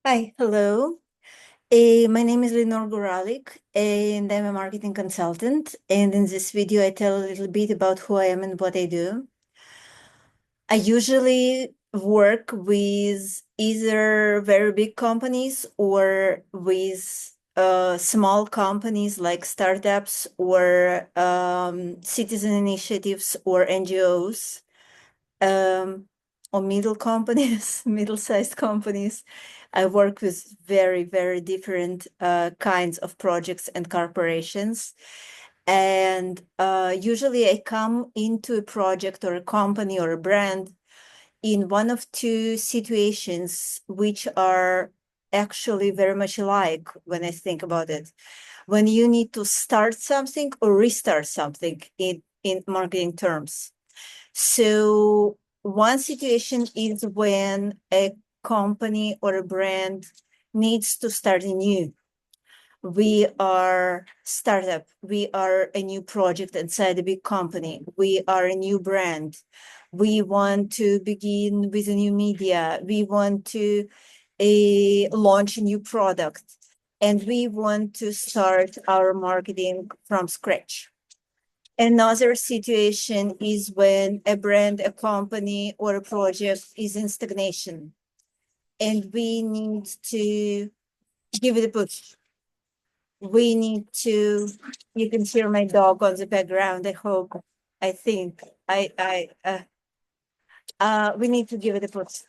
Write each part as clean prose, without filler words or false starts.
Hi, hello. My name is Lenore Goralik, and I'm a marketing consultant. And in this video, I tell a little bit about who I am and what I do. I usually work with either very big companies or with small companies like startups or citizen initiatives or NGOs, um, or middle companies, middle-sized companies. I work with very, very different kinds of projects and corporations. And usually I come into a project or a company or a brand in one of two situations, which are actually very much alike when I think about it. When you need to start something or restart something in marketing terms. So one situation is when a company or a brand needs to start anew. We are startup. We are a new project inside a big company. We are a new brand. We want to begin with a new media. We want to launch a new product. And we want to start our marketing from scratch. Another situation is when a brand, a company, or a project is in stagnation, and we need to give it a push. We need to, you can hear my dog on the background, I hope, I think, we need to give it a push.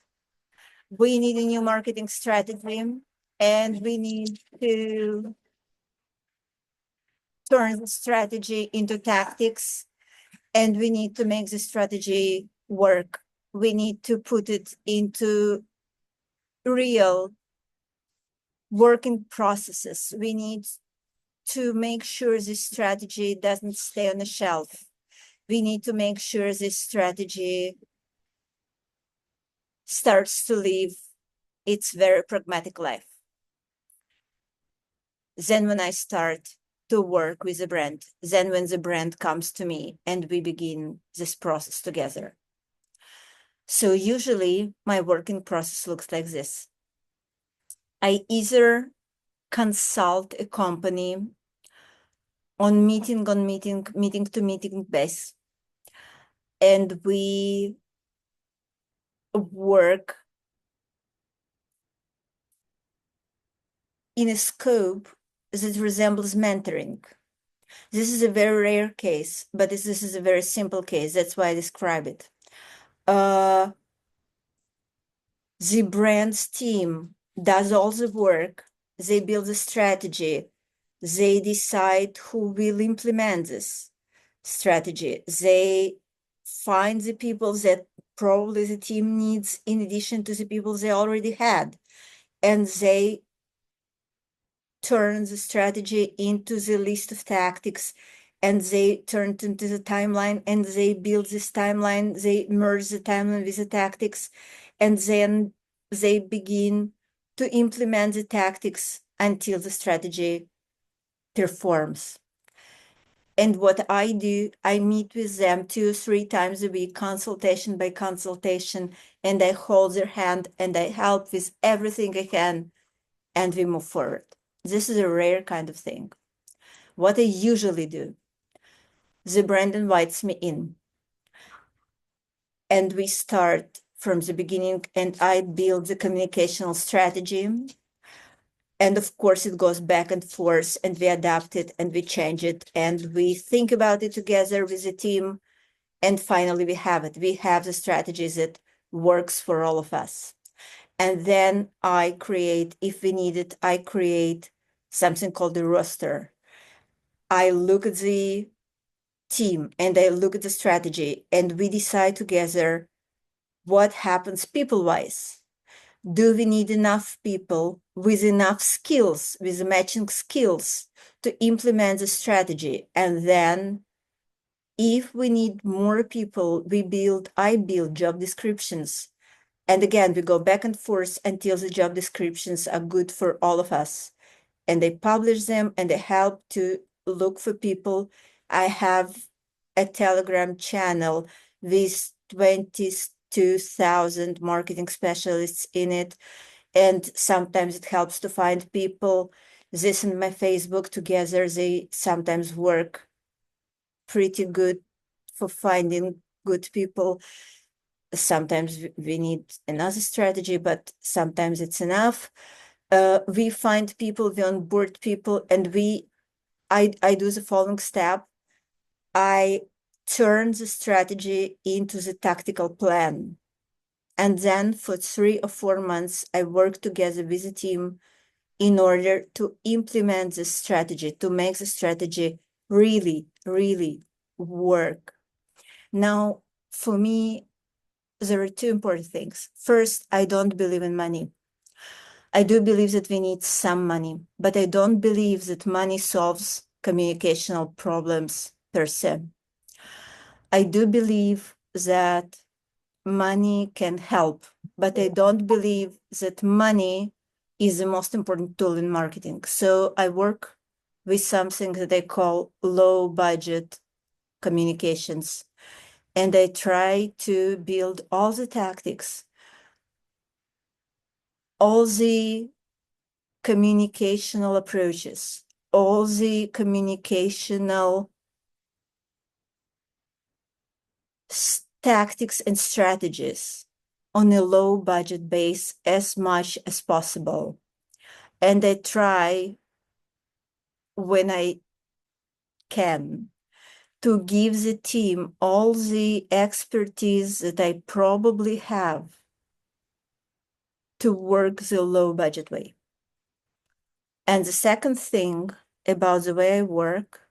We need a new marketing strategy, and we need to turn the strategy into tactics, and we need to make the strategy work. We need to put it into real working processes. We need to make sure this strategy doesn't stay on the shelf. We need to make sure this strategy starts to live its very pragmatic life. Then when I start to work with the brand, then when the brand comes to me and we begin this process together. So usually my working process looks like this. I either consult a company on meeting to meeting base, and we work in a scope that resembles mentoring. This is a very rare case, but this is a very simple case. That's why I describe it. The brand's team does all the work. They build a strategy. They decide who will implement this strategy. They find the people that probably the team needs in addition to the people they already had. And they turn the strategy into the list of tactics, and they turn it into the timeline, and they build this timeline. They merge the timeline with the tactics, and then they begin to implement the tactics until the strategy performs. And what I do, I meet with them 2 or 3 times a week, consultation by consultation, and I hold their hand and I help with everything I can, and we move forward. This is a rare kind of thing. What I usually do, the brand invites me in, and we start from the beginning, and I build the communicational strategy. And of course, it goes back and forth, and we adapt it and we change it, and we think about it together with the team. And finally, we have it. We have the strategies that works for all of us. And then I create, if we need it, I create something called the roster. I look at the team and I look at the strategy, and we decide together what happens people-wise. Do we need enough people with enough skills, with matching skills to implement the strategy? And then if we need more people, I build job descriptions. And again, we go back and forth until the job descriptions are good for all of us. And I publish them, and I help to look for people. I have a Telegram channel with 22,000 marketing specialists in it. And sometimes it helps to find people. This and my Facebook together, they sometimes work pretty good for finding good people. Sometimes we need another strategy, but sometimes it's enough. We find people, we onboard people, and I do the following step. I turn the strategy into the tactical plan. And then for 3 or 4 months, I work together with the team in order to implement the strategy, to make the strategy really, really work. Now, for me, there are two important things. First, I don't believe in money. I do believe that we need some money, but I don't believe that money solves communicational problems per se. I do believe that money can help, but I don't believe that money is the most important tool in marketing. So I work with something that I call low budget communications. And I try to build all the tactics, all the communicational approaches, all the communicational tactics and strategies on a low budget base as much as possible. And I try, when I can, to give the team all the expertise that I probably have to work the low budget way. And the second thing about the way I work,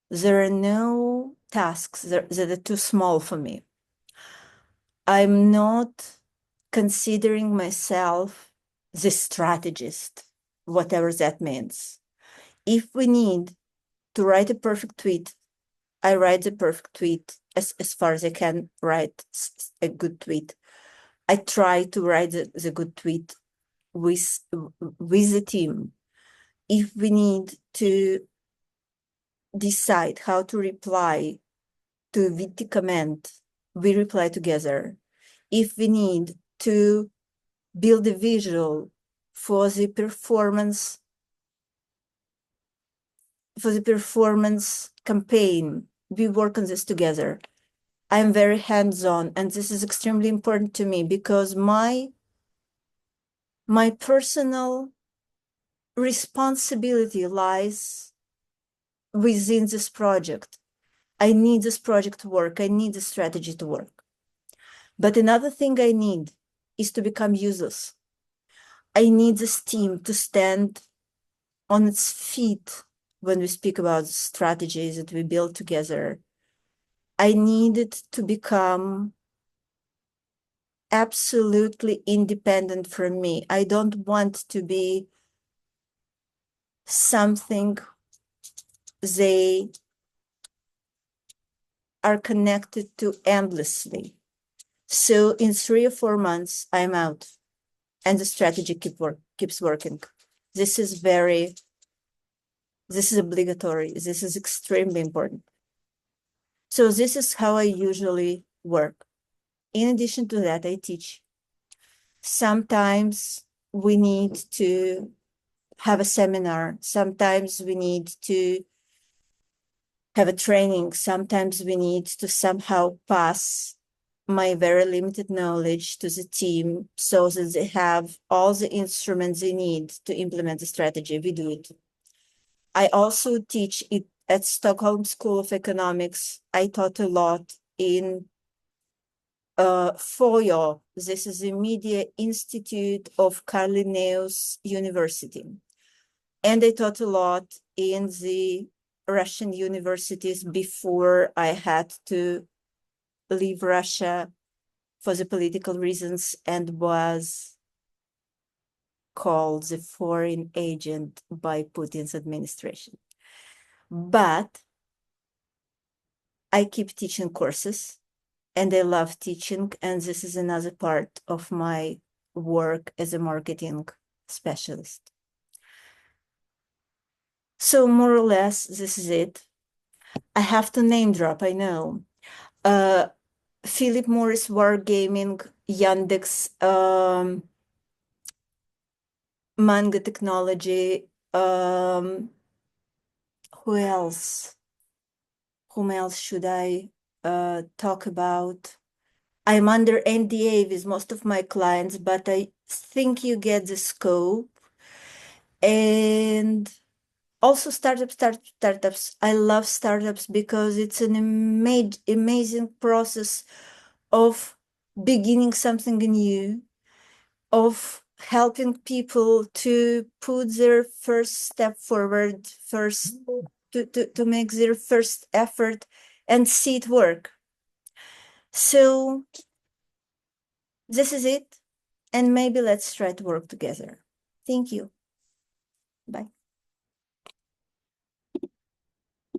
there are no tasks that are too small for me. I'm not considering myself the strategist, whatever that means. If we need to write a perfect tweet, I write the perfect tweet as far as I can write a good tweet. I try to write the good tweet with the team. If we need to decide how to reply to a witty comment, we reply together. If we need to build a visual for the performance campaign, we work on this together. I'm very hands-on, and this is extremely important to me because my personal responsibility lies within this project. I need this project to work. I need the strategy to work. But another thing I need is to become useless. I need this team to stand on its feet when we speak about strategies that we build together. I need it to become absolutely independent from me. I don't want to be something they are connected to endlessly. So in 3 or 4 months, I'm out and the strategy keeps working. This is obligatory. This is extremely important. So this is how I usually work. In addition to that, I teach. Sometimes we need to have a seminar. Sometimes we need to have a training. Sometimes we need to somehow pass my very limited knowledge to the team so that they have all the instruments they need to implement the strategy. We do it. I also teach it at Stockholm School of Economics. I taught a lot in FOIO. This is the Media Institute of Carl Linnaeus University. And I taught a lot in the Russian universities before I had to leave Russia for the political reasons and was called the foreign agent by Putin's administration. But I keep teaching courses and I love teaching, and this is another part of my work as a marketing specialist. So more or less, this is it. I have to name drop, I know. Philip Morris Wargaming, Yandex, manga technology. Who else? Whom else should I talk about? I'm under NDA with most of my clients, but I think you get the scope. And also startups. I love startups because it's an amazing process of beginning something new, of helping people to put their first step forward, to make their first effort and see it work. So this is it. And maybe let's try to work together. Thank you. Bye.